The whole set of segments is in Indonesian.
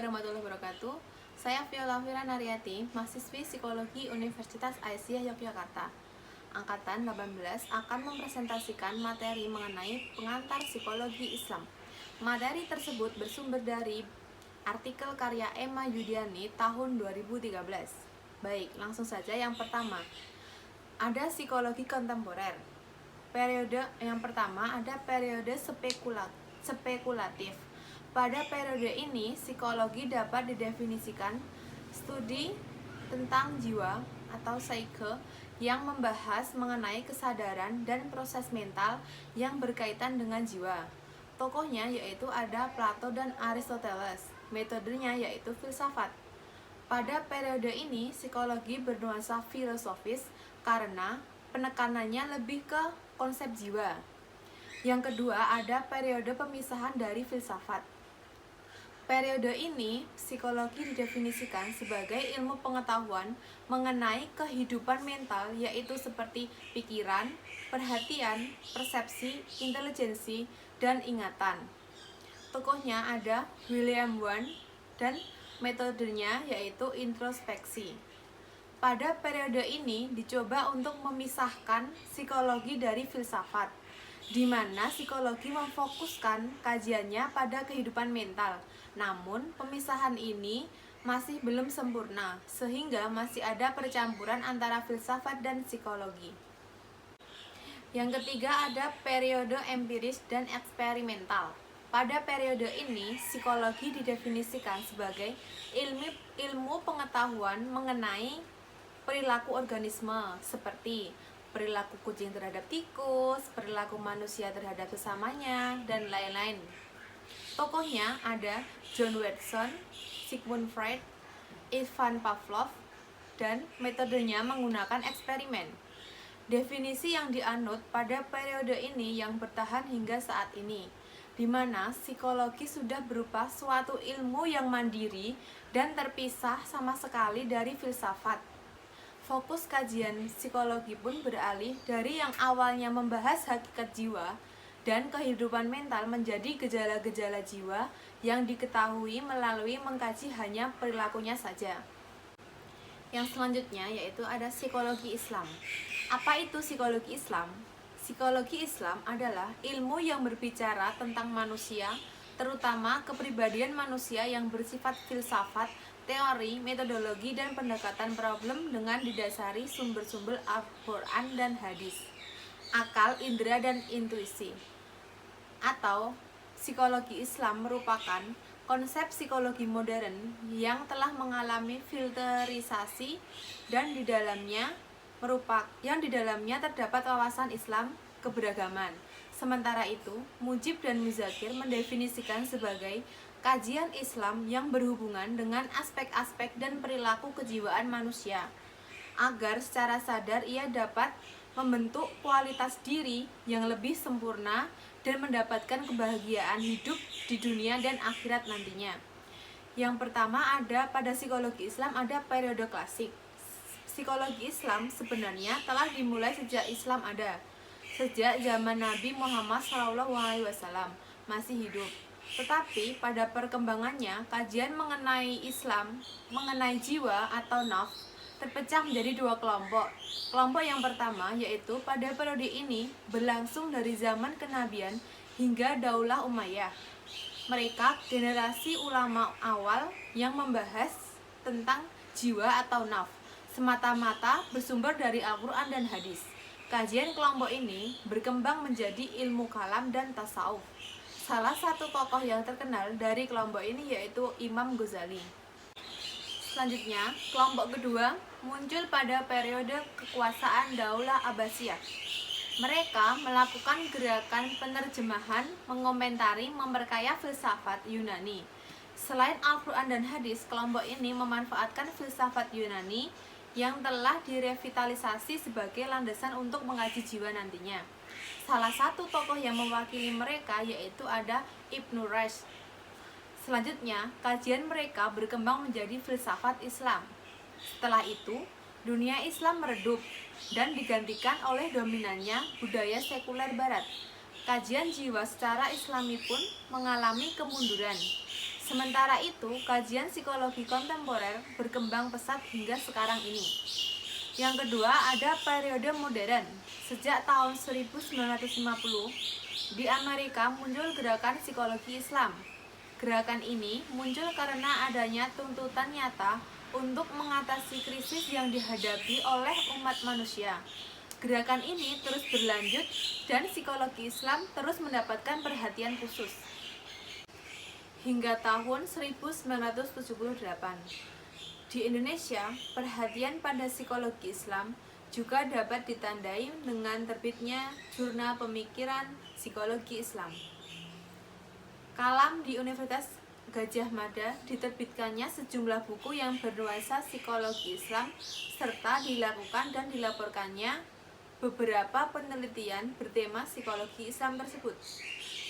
warahmatullahi wabarakatuh. Saya Viola Fira Naryati, mahasiswi Psikologi Universitas Aisyah Yogyakarta. Angkatan 18 akan mempresentasikan materi mengenai pengantar psikologi Islam. Materi tersebut bersumber dari artikel karya Emma Yudiani tahun 2013. Baik, langsung saja yang pertama. Ada psikologi kontemporer. Periode yang pertama ada periode spekulatif. Pada periode ini, psikologi dapat didefinisikan studi tentang jiwa atau psyche yang membahas mengenai kesadaran dan proses mental yang berkaitan dengan jiwa. Tokohnya yaitu ada Plato dan Aristoteles. Metodenya yaitu filsafat. Pada periode ini, psikologi bernuansa filosofis karena penekanannya lebih ke konsep jiwa. Yang kedua, ada periode pemisahan dari filsafat. Periode ini, psikologi didefinisikan sebagai ilmu pengetahuan mengenai kehidupan mental, yaitu seperti pikiran, perhatian, persepsi, intelijensi, dan ingatan. Tokohnya ada William Wundt dan metodenya yaitu introspeksi. Pada periode ini dicoba untuk memisahkan psikologi dari filsafat, di mana psikologi memfokuskan kajiannya pada kehidupan mental. Namun, pemisahan ini masih belum sempurna, sehingga masih ada percampuran antara filsafat dan psikologi. Yang ketiga ada periode empiris dan eksperimental. Pada periode ini, psikologi didefinisikan sebagai ilmu pengetahuan mengenai perilaku organisme seperti perilaku kucing terhadap tikus, perilaku manusia terhadap sesamanya, dan lain-lain. Tokohnya ada John Watson, Sigmund Freud, Ivan Pavlov, dan metodenya menggunakan eksperimen. Definisi yang dianut pada periode ini yang bertahan hingga saat ini, di mana psikologi sudah berupa suatu ilmu yang mandiri dan terpisah sama sekali dari filsafat. Fokus kajian psikologi pun beralih dari yang awalnya membahas hakikat jiwa dan kehidupan mental menjadi gejala-gejala jiwa yang diketahui melalui mengkaji hanya perilakunya saja. Yang selanjutnya yaitu ada psikologi Islam. Apa itu psikologi Islam? Psikologi Islam adalah ilmu yang berbicara tentang manusia, terutama kepribadian manusia yang bersifat filsafat, teori, metodologi, dan pendekatan problem dengan didasari sumber-sumber Al-Quran dan hadis, akal, indera, dan intuisi. Atau psikologi Islam merupakan konsep psikologi modern yang telah mengalami filterisasi dan di dalamnya terdapat wawasan Islam keberagaman. Sementara itu, Mujib dan Muzakir mendefinisikan sebagai kajian Islam yang berhubungan dengan aspek-aspek dan perilaku kejiwaan manusia, agar secara sadar ia dapat membentuk kualitas diri yang lebih sempurna dan mendapatkan kebahagiaan hidup di dunia dan akhirat nantinya. Yang pertama ada pada psikologi Islam ada periode klasik. Psikologi Islam sebenarnya telah dimulai sejak Islam ada, sejak zaman Nabi Muhammad SAW masih hidup. Tetapi pada perkembangannya, kajian mengenai Islam, mengenai jiwa atau nafs, terpecah menjadi dua kelompok. Kelompok yang pertama yaitu pada periode ini berlangsung dari zaman kenabian hingga Daulah Umayyah. Mereka generasi ulama awal yang membahas tentang jiwa atau nafs, semata-mata bersumber dari Al-Quran dan hadis. Kajian kelompok ini berkembang menjadi ilmu kalam dan tasawuf. Salah satu tokoh yang terkenal dari kelompok ini yaitu Imam Ghazali. Selanjutnya, kelompok kedua muncul pada periode kekuasaan Daulah Abbasiyah. Mereka melakukan gerakan penerjemahan, mengomentari, memperkaya filsafat Yunani. Selain Al-Quran dan hadis, kelompok ini memanfaatkan filsafat Yunani yang telah direvitalisasi sebagai landasan untuk mengaji jiwa nantinya. Salah satu tokoh yang mewakili mereka yaitu ada Ibnu Rushd. Selanjutnya, kajian mereka berkembang menjadi filsafat Islam. Setelah itu, dunia Islam meredup dan digantikan oleh dominannya budaya sekuler Barat. Kajian jiwa secara Islami pun mengalami kemunduran. Sementara itu, kajian psikologi kontemporer berkembang pesat hingga sekarang ini. Yang kedua, ada periode modern. Sejak tahun 1950, di Amerika muncul gerakan psikologi Islam. Gerakan ini muncul karena adanya tuntutan nyata untuk mengatasi krisis yang dihadapi oleh umat manusia. Gerakan ini terus berlanjut dan psikologi Islam terus mendapatkan perhatian khusus. Hingga tahun 1978, di Indonesia, perhatian pada psikologi Islam juga dapat ditandai dengan terbitnya Jurnal Pemikiran Psikologi Islam. Kalam di Universitas Gadjah Mada diterbitkannya sejumlah buku yang bernuansa psikologi Islam serta dilakukan dan dilaporkannya beberapa penelitian bertema psikologi Islam tersebut.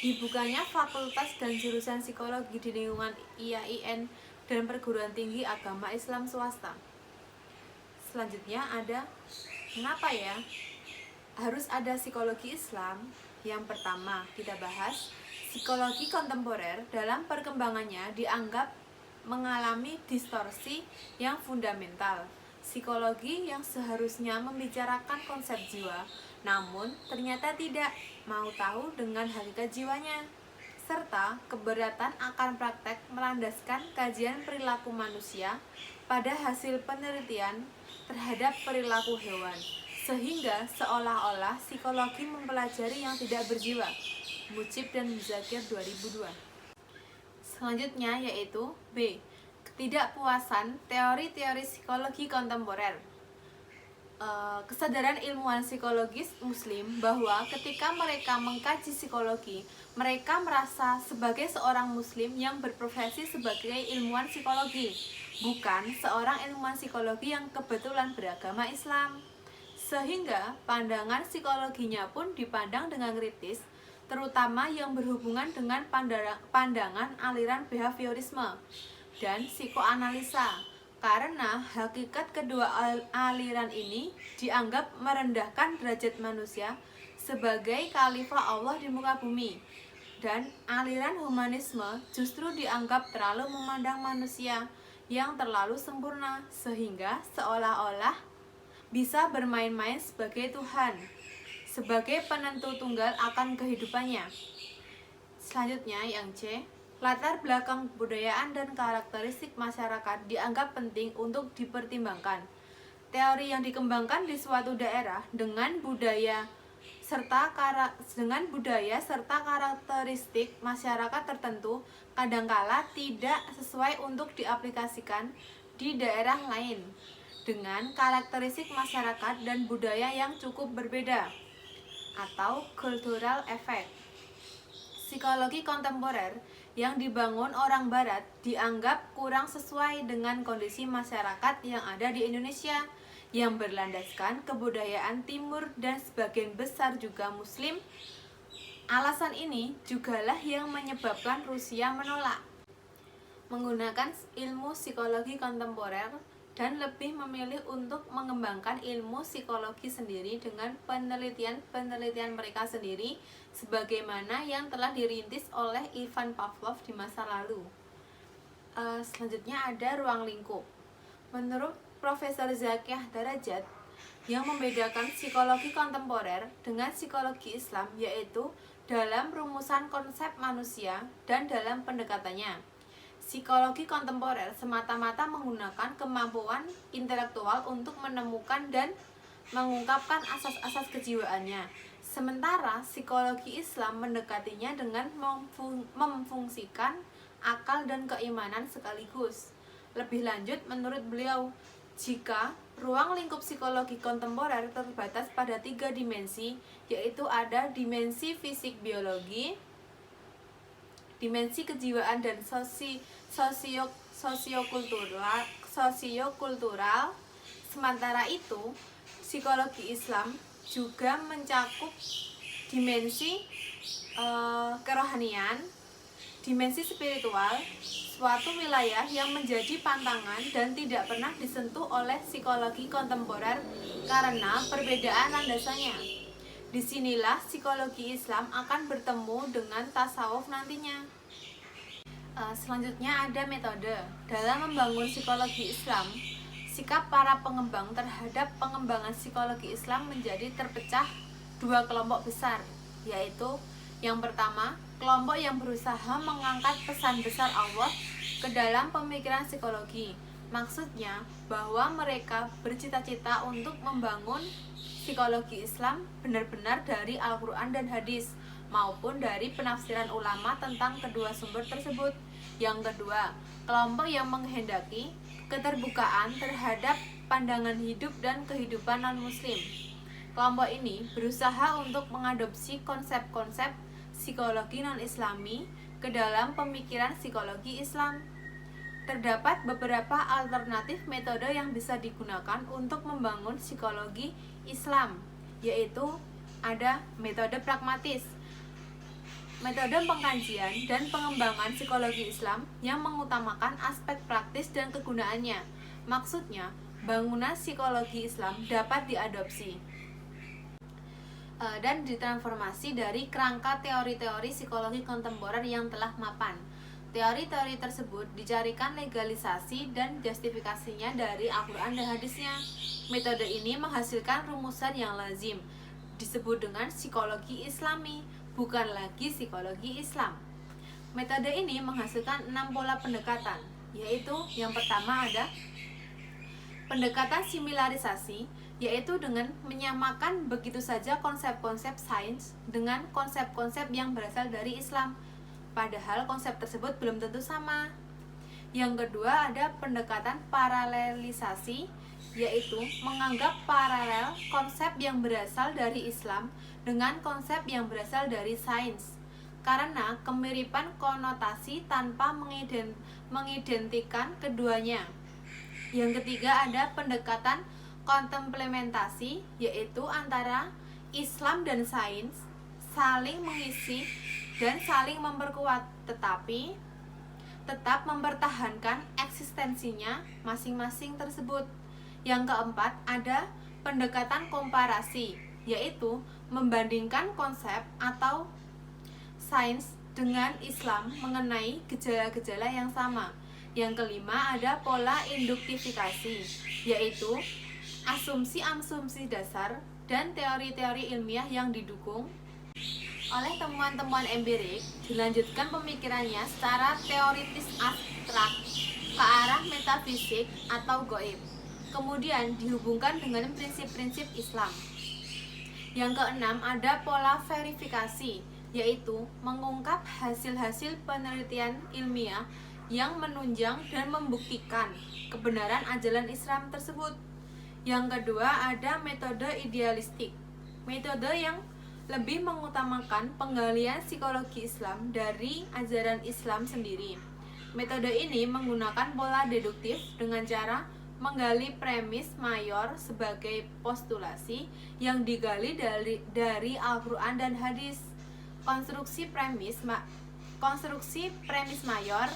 Dibukanya fakultas dan jurusan psikologi di lingkungan IAIN dan perguruan tinggi agama Islam swasta. Selanjutnya ada, mengapa ya harus ada psikologi Islam? Yang pertama kita bahas, psikologi kontemporer dalam perkembangannya dianggap mengalami distorsi yang fundamental. Psikologi yang seharusnya membicarakan konsep jiwa, namun ternyata tidak mau tahu dengan hakikat jiwanya, serta keberatan akan praktek melandaskan kajian perilaku manusia pada hasil penelitian terhadap perilaku hewan, sehingga seolah-olah psikologi mempelajari yang tidak berjiwa. Mujib dan Muzakir 2002. Selanjutnya yaitu B. Ketidakpuasan teori-teori psikologi kontemporer. Kesadaran ilmuwan psikologis muslim bahwa ketika mereka mengkaji psikologi, mereka merasa sebagai seorang muslim yang berprofesi sebagai ilmuwan psikologi, bukan seorang ilmuwan psikologi yang kebetulan beragama Islam. Sehingga pandangan psikologinya pun dipandang dengan kritis, terutama yang berhubungan dengan pandangan aliran behaviorisme dan psikoanalisa, karena hakikat kedua aliran ini dianggap merendahkan derajat manusia sebagai khalifah Allah di muka bumi, dan aliran humanisme justru dianggap terlalu memandang manusia yang terlalu sempurna sehingga seolah-olah bisa bermain-main sebagai Tuhan, sebagai penentu tunggal akan kehidupannya. Selanjutnya yang C, latar belakang kebudayaan dan karakteristik masyarakat dianggap penting untuk dipertimbangkan. Teori yang dikembangkan di suatu daerah dengan budaya serta karakteristik masyarakat tertentu kadangkala tidak sesuai untuk diaplikasikan di daerah lain dengan karakteristik masyarakat dan budaya yang cukup berbeda, atau cultural effect. Psikologi kontemporer yang dibangun orang barat dianggap kurang sesuai dengan kondisi masyarakat yang ada di Indonesia yang berlandaskan kebudayaan timur dan sebagian besar juga muslim. Alasan ini jugalah yang menyebabkan Rusia menolak menggunakan ilmu psikologi kontemporer dan lebih memilih untuk mengembangkan ilmu psikologi sendiri dengan penelitian mereka sendiri sebagaimana yang telah dirintis oleh Ivan Pavlov di masa lalu. Selanjutnya ada ruang lingkup. Menurut Profesor Zakiyah Darajat, yang membedakan psikologi kontemporer dengan psikologi Islam yaitu dalam rumusan konsep manusia dan dalam pendekatannya. Psikologi kontemporer semata-mata menggunakan kemampuan intelektual untuk menemukan dan mengungkapkan asas-asas kejiwaannya. Sementara psikologi Islam mendekatinya dengan memfungsikan akal dan keimanan sekaligus. Lebih lanjut, menurut beliau, jika ruang lingkup psikologi kontemporer terbatas pada 3 dimensi, yaitu ada dimensi fisik biologi, dimensi kejiwaan dan sosiokultural. Sementara itu, psikologi Islam juga mencakup dimensi kerohanian, dimensi spiritual, suatu wilayah yang menjadi pantangan dan tidak pernah disentuh oleh psikologi kontemporer karena perbedaan landasannya. Disinilah psikologi Islam akan bertemu dengan tasawuf nantinya. Selanjutnya ada metode. Dalam membangun psikologi Islam, sikap para pengembang terhadap pengembangan psikologi Islam menjadi terpecah dua kelompok besar, yaitu yang pertama, kelompok yang berusaha mengangkat pesan besar Allah ke dalam pemikiran psikologi. Maksudnya bahwa mereka bercita-cita untuk membangun psikologi Islam benar-benar dari Al-Quran dan hadis, maupun dari penafsiran ulama tentang kedua sumber tersebut. Yang kedua, kelompok yang menghendaki keterbukaan terhadap pandangan hidup dan kehidupan non-muslim. Kelompok ini berusaha untuk mengadopsi konsep-konsep psikologi non-islami ke dalam pemikiran psikologi Islam. Terdapat beberapa alternatif metode yang bisa digunakan untuk membangun psikologi Islam, yaitu ada metode pragmatis, metode pengkajian dan pengembangan psikologi Islam yang mengutamakan aspek praktis dan kegunaannya. Maksudnya, bangunan psikologi Islam dapat diadopsi dan ditransformasi dari kerangka teori-teori psikologi kontemporer yang telah mapan. Teori-teori tersebut dicarikan legalisasi dan justifikasinya dari Al-Quran dan hadisnya. Metode ini menghasilkan rumusan yang lazim, disebut dengan psikologi Islami, bukan lagi psikologi Islam. Metode ini menghasilkan 6 pola pendekatan, yaitu yang pertama ada pendekatan similarisasi, yaitu dengan menyamakan begitu saja konsep-konsep sains dengan konsep-konsep yang berasal dari Islam, padahal konsep tersebut belum tentu sama. Yang kedua ada pendekatan paralelisasi, yaitu menganggap paralel konsep yang berasal dari Islam dengan konsep yang berasal dari sains, karena kemiripan konotasi tanpa mengidentikan keduanya. Yang ketiga ada pendekatan komplementasi, yaitu antara Islam dan sains saling mengisi dan saling memperkuat, tetapi tetap mempertahankan eksistensinya masing-masing tersebut. Yang keempat ada pendekatan komparasi, yaitu membandingkan konsep atau sains dengan Islam mengenai gejala-gejala yang sama. Yang kelima ada pola induktifikasi, yaitu asumsi-asumsi dasar dan teori-teori ilmiah yang didukung oleh temuan-temuan empirik, dilanjutkan pemikirannya secara teoritis abstrak ke arah metafisik atau gaib, kemudian dihubungkan dengan prinsip-prinsip Islam. Yang keenam ada pola verifikasi, yaitu mengungkap hasil-hasil penelitian ilmiah yang menunjang dan membuktikan kebenaran ajaran Islam tersebut. Yang kedua ada metode idealistik, metode yang lebih mengutamakan penggalian psikologi Islam dari ajaran Islam sendiri. Metode ini menggunakan pola deduktif dengan cara menggali premis mayor sebagai postulasi yang digali dari Al-Quran dan hadis. Konstruksi premis mayor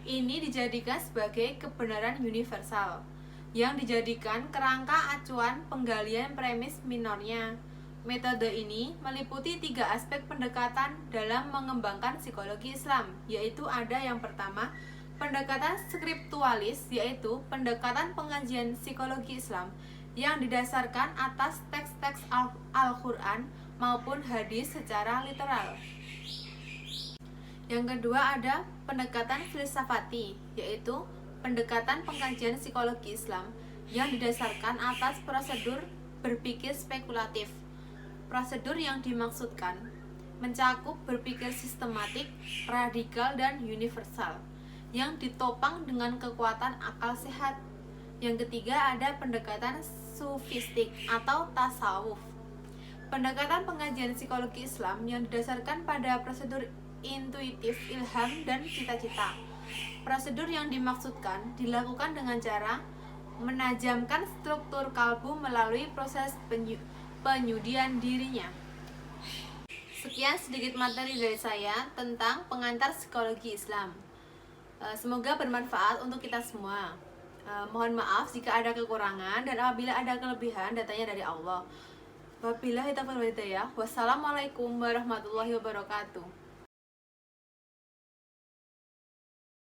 ini dijadikan sebagai kebenaran universal yang dijadikan kerangka acuan penggalian premis minornya. Metode ini meliputi 3 aspek pendekatan dalam mengembangkan psikologi Islam, yaitu ada yang pertama, pendekatan skriptualis, yaitu pendekatan pengajian psikologi Islam yang didasarkan atas teks-teks Al-Quran maupun hadis secara literal. Yang kedua ada pendekatan filsafati, yaitu pendekatan pengkajian psikologi Islam yang didasarkan atas prosedur berpikir spekulatif. Prosedur yang dimaksudkan mencakup berpikir sistematik, radikal, dan universal yang ditopang dengan kekuatan akal sehat. Yang ketiga ada pendekatan sufistik atau tasawuf. Pendekatan pengajian psikologi Islam yang didasarkan pada prosedur intuitif, ilham, dan cita-cita. Prosedur yang dimaksudkan dilakukan dengan cara menajamkan struktur kalbu melalui proses penyudian dirinya. Sekian sedikit materi dari saya tentang pengantar psikologi Islam. Semoga bermanfaat untuk kita semua. Mohon maaf jika ada kekurangan, dan apabila ada kelebihan, datanya dari Allah. Wabillahi taufiq wal hidayah. Wassalamualaikum warahmatullahi wabarakatuh.